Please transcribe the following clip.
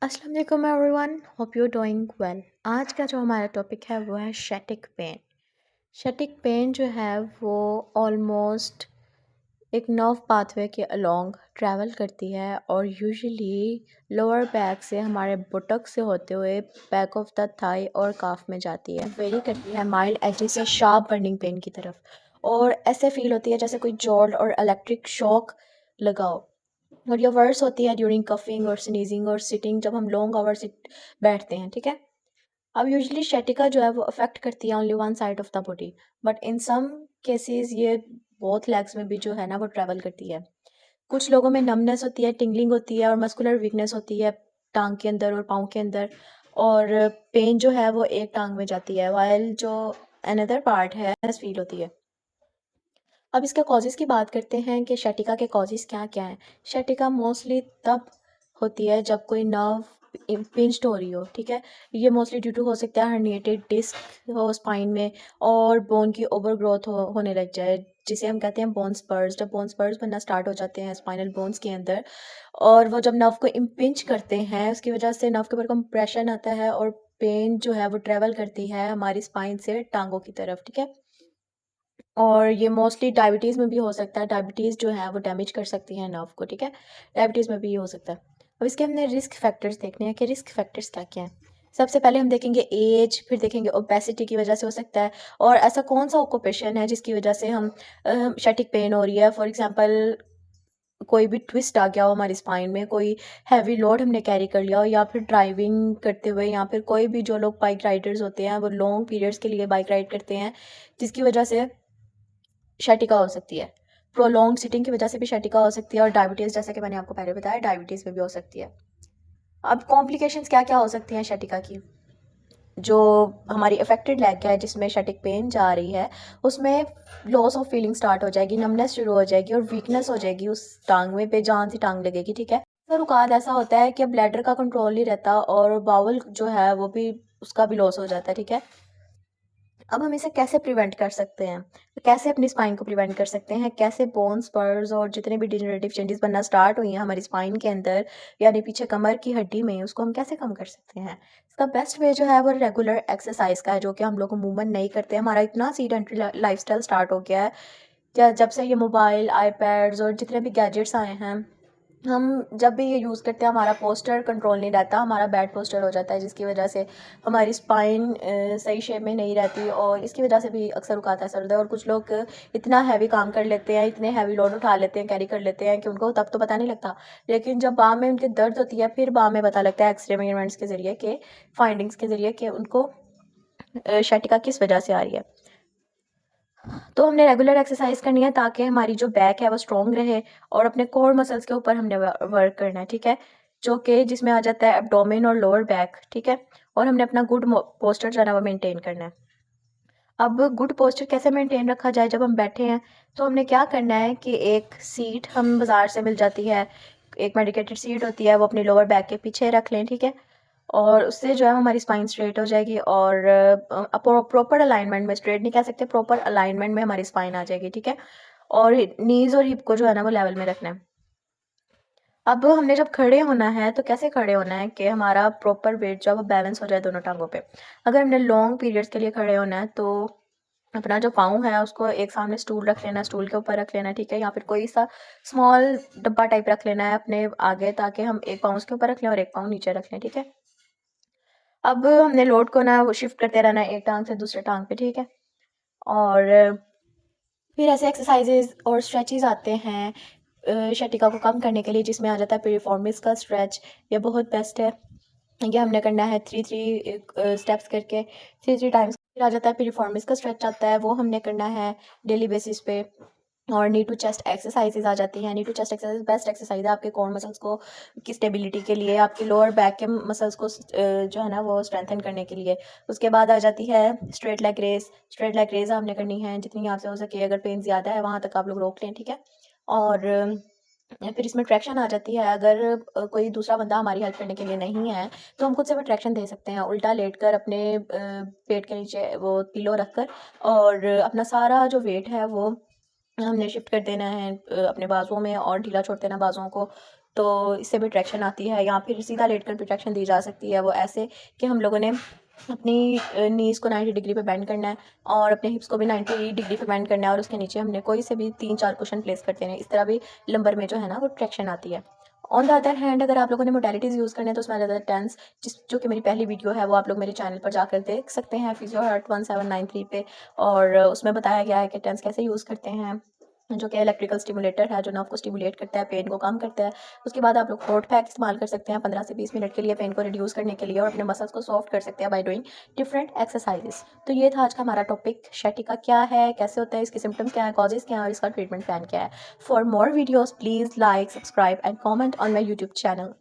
अस्सलाम वालेकुम everyone, hope you doing well. आज का जो हमारा टॉपिक है वो है शैटिक पेन। शैटिक पेन जो है वो ऑलमोस्ट एक नर्व पाथवे के अलोंग ट्रैवल करती है और यूजुअली लोअर बैक से हमारे बुटक से होते हुए बैक ऑफ द थाई और काफ में जाती है। वेरी करती है माइल्ड एज से शार्प बर्निंग पेन की तरफ, और ऐसे फील होती है जैसे कोई जॉल्ट और इलेक्ट्रिक शॉक लगाओ। और ये वर्स होती है ड्यूरिंग कफिंग और स्नीजिंग और सिटिंग, जब हम लॉन्ग आवर सिट बैठते हैं। ठीक है। अब यूजुअली शैटिका जो है वो अफेक्ट करती है only one side of the body, but in some cases ये बोथ लेग्स में भी जो है ना वो ट्रैवल करती है। कुछ लोगों में नमनेस होती है, टिंगलिंग होती है और मस्कुलर वीकनेस होती है टांग के अंदर और पाँव के अंदर, और पेन जो है वो एक टांग में जाती है वाइल जो अनदर पार्ट है फील होती है। अब इसके कॉजेज़ की बात करते हैं कि शैटिका के कॉजेज़ क्या-क्या हैं। शैटिका मोस्टली तब होती है जब कोई नर्व पिंच्ड हो रही हो, ठीक है? ये मोस्टली ड्यू टू हो सकता है हर्निएटेड डिस्क हो स्पाइन में, और बोन की ओवरग्रोथ होने लग जाए, जिसे हम कहते हैं बोन स्पर्स। जब बोन स्पर्स बनना स्टार्ट हो जाते हैं स्पाइनल बोन्स के अंदर, और वो जब नर्व को इम्पिंच करते हैं, उसकी वजह से नर्व के ऊपर कंप्रेशन आता है और पेन जो है वो ट्रैवल करती है हमारी स्पाइन से टाँगों की तरफ, ठीक है? और ये मोस्टली डायबिटीज़ में भी हो सकता है। डायबिटीज़ जो है वो डैमेज कर सकती है नर्व को, ठीक है? डायबिटीज़ में भी ये हो सकता है। अब इसके हमने रिस्क फैक्टर्स देखने हैं कि रिस्क फैक्टर्स क्या-क्या हैं। सबसे पहले हम देखेंगे एज, फिर देखेंगे ओबेसिटी की वजह से हो सकता है, और ऐसा कौन-सा ऑक्यूपेशन है जिसकी वजह से हम शैटिक पेन हो रही है। फॉर एग्ज़ाम्पल कोई भी ट्विस्ट आ गया हो हमारी स्पाइन में, कोई हैवी लोड हमने कैरी कर लिया हो, या फिर ड्राइविंग करते हुए, या फिर कोई भी जो लोग बाइक राइडर्स होते हैं वो लॉन्ग पीरियड्स के लिए बाइक राइड करते हैं, जिसकी वजह से शैटिका हो सकती है। प्रोलॉन्ग सिटिंग की वजह से भी शैटिका हो सकती है, और डायबिटीज़, जैसा कि मैंने आपको पहले बताया, डायबिटीज़ में भी हो सकती है। अब कॉम्प्लिकेशंस क्या-क्या हो सकती हैं शैटिका की? जो हमारी अफेक्टेड लेग है जिसमें शैटिक पेन जा रही है, उसमें लॉस ऑफ फीलिंग स्टार्ट हो जाएगी, नमनेस शुरू हो जाएगी और वीकनेस हो जाएगी उस टांग में, बेजान सी टांग लगेगी, ठीक है? अक्सर ऐसा होता है कि ब्लैडर का कंट्रोल नहीं रहता और बाउल जो है वो भी, उसका भी लॉस हो जाता है, ठीक है? अब हम इसे कैसे प्रिवेंट कर सकते हैं? तो कैसे अपनी स्पाइन को प्रिवेंट कर सकते हैं? कैसे बोन स्पर्स और जितने भी डिजेनरेटिव चेंजेस बनना स्टार्ट हुई हैं हमारी स्पाइन के अंदर, यानी पीछे कमर की हड्डी में, उसको हम कैसे कम कर सकते हैं? इसका बेस्ट वे जो है वो रेगुलर एक्सरसाइज का है, जो कि हम लोग अमूमन नहीं करते हैं। हमारा इतना सीडेंटरी लाइफस्टाइल स्टार्ट हो गया है, क्या जब से ये मोबाइल, आईपैड्स और जितने भी गैजेट्स आए हैं, हम जब भी ये यूज़ करते हैं हमारा पोस्चर कंट्रोल नहीं रहता, हमारा बैड पोस्चर हो जाता है, जिसकी वजह से हमारी स्पाइन सही शेप में नहीं रहती, और इसकी वजह से भी अक्सर औकात ऐसा होता है। और कुछ लोग इतना हैवी काम कर लेते हैं, इतने हैवी लोड उठा लेते हैं, कैरी कर लेते हैं कि उनको तब तो पता नहीं लगता, लेकिन जब बाह में उनके दर्द होती है फिर बाह में पता लगता है एक्सरे मेजरमेंट्स के ज़रिए, के फाइंडिंग्स के ज़रिए, कि उनको शैटिका किस वजह से आ रही है। तो हमने रेगुलर एक्सरसाइज करनी है ताकि हमारी जो बैक है वो स्ट्रॉन्ग रहे, और अपने कोर मसल्स के ऊपर हमने वर्क करना है, ठीक है? जो कि जिसमें आ जाता है एब्डोमेन और लोअर बैक, ठीक है? और हमने अपना गुड पोस्चर जो है ना वो मेंटेन करना है। अब गुड पोस्चर कैसे मेंटेन रखा जाए जब हम बैठे हैं? तो हमने क्या करना है कि एक सीट हम बाज़ार से मिल जाती है, एक मेडिकेटेड सीट होती है, वो अपनी लोअर बैक के पीछे रख लें, ठीक है? और उससे जो है हमारी स्पाइन स्ट्रेट हो जाएगी, और प्रॉपर अलाइनमेंट में, स्ट्रेट नहीं कह सकते, प्रॉपर अलाइनमेंट में हमारी स्पाइन आ जाएगी, ठीक है? और नीज़ और हिप को जो है ना वो लेवल में रखना है। अब हमने जब खड़े होना है तो कैसे खड़े होना है कि हमारा प्रॉपर वेट जो है वो बैलेंस हो जाए दोनों टांगों पे। अगर हमने लॉन्ग पीरियड्स के लिए खड़े होना है तो अपना जो पाँव है उसको एक सामने स्टूल रख लेना, स्टूल के ऊपर रख लेना, ठीक है? या फिर कोई सा स्मॉल डब्बा टाइप रख लेना है अपने आगे, ताकि हम एक पाँव उसके ऊपर रख लें और एक पाँव नीचे रख लें, ठीक है? अब हमने लोड को ना वो शिफ्ट करते रहना है एक टांग से दूसरे टांग पे, ठीक है? और फिर ऐसे एक्सरसाइजेज और स्ट्रेचेस आते हैं शटिका को कम करने के लिए, जिसमें आ जाता है पिरिफॉर्मिस का स्ट्रेच। ये बहुत बेस्ट है। ये हमने करना है थ्री थ्री स्टेप्स करके, थ्री थ्री टाइम्स। फिर आ जाता है पिरिफॉर्मिस का स्ट्रेच आता है, वो हमने करना है डेली बेसिस पे। और नी टू चेस्ट एक्सरसाइजेज आ जाती हैं। Knee to chest exercise best exercise है आपके कोर मसल्स को की स्टेबिलिटी के लिए, आपके लोअर बैक के मसल्स को जो है ना वो स्ट्रेंथन करने के लिए। उसके बाद आ जाती है straight leg raise. Straight leg raise हमने करनी है जितनी आपसे हो सके, अगर पेन ज़्यादा है वहाँ तक आप लोग रोक लें, ठीक है? और फिर इसमें ट्रैक्शन आ जाती है। अगर कोई दूसरा बंदा हमारी हेल्प करने के लिए नहीं है तो हम खुद से भी ट्रैक्शन दे सकते हैं, उल्टा लेटकर अपने पेट के नीचे वो पिलो रखकर, और अपना सारा जो वेट है वो हमने शिफ्ट कर देना है अपने बाजुओं में, और ढीला छोड़ देना बाजुओं को। तो इससे भी ट्रैक्शन आती है। या फिर सीधा लेट कर भी ट्रैक्शन दी जा सकती है, वो ऐसे कि हम लोगों ने अपनी नीज़ को 90 डिग्री पे बेंड करना है और अपने हिप्स को भी 90 डिग्री पे बेंड करना है और उसके नीचे हमने कोई से भी 3-4 कुशन प्लेस करते हैं। इस तरह भी लंबर में जो है ना वो ट्रैक्शन आती है। ऑन द अदर हैंड अगर आप लोगों ने मोडालिटीज़ यूज़ करने हैं तो उसमें ज़्यादा टेंस जो कि मेरी पहली वीडियो है वो आप लोग मेरे चैनल पर जाकर देख सकते हैं, फिजियो हर्ट 1793 पे। और उसमें बताया गया है कि टेंस कैसे यूज़ करते हैं, जो कि इलेक्ट्रिकल स्टिमुलेटर है जो नर्व को स्टिमुलेट करता है, पेन को कम करता है। उसके बाद आप लोग हॉट पैक इस्तेमाल कर सकते हैं 15 से 20 मिनट के लिए पेन को रिड्यूस करने के लिए, और अपने मसल्स को सॉफ्ट कर सकते हैं बाय डूइंग डिफरेंट एक्सरसाइजेस। तो ये था आज का हमारा टॉपिक, शैटिका क्या है, कैसे होता है, इसके सिम्टम्स क्या है, कॉजेज क्या है और इसका ट्रीटमेंट प्लान क्या है। For more videos please like, subscribe and comment on my YouTube channel.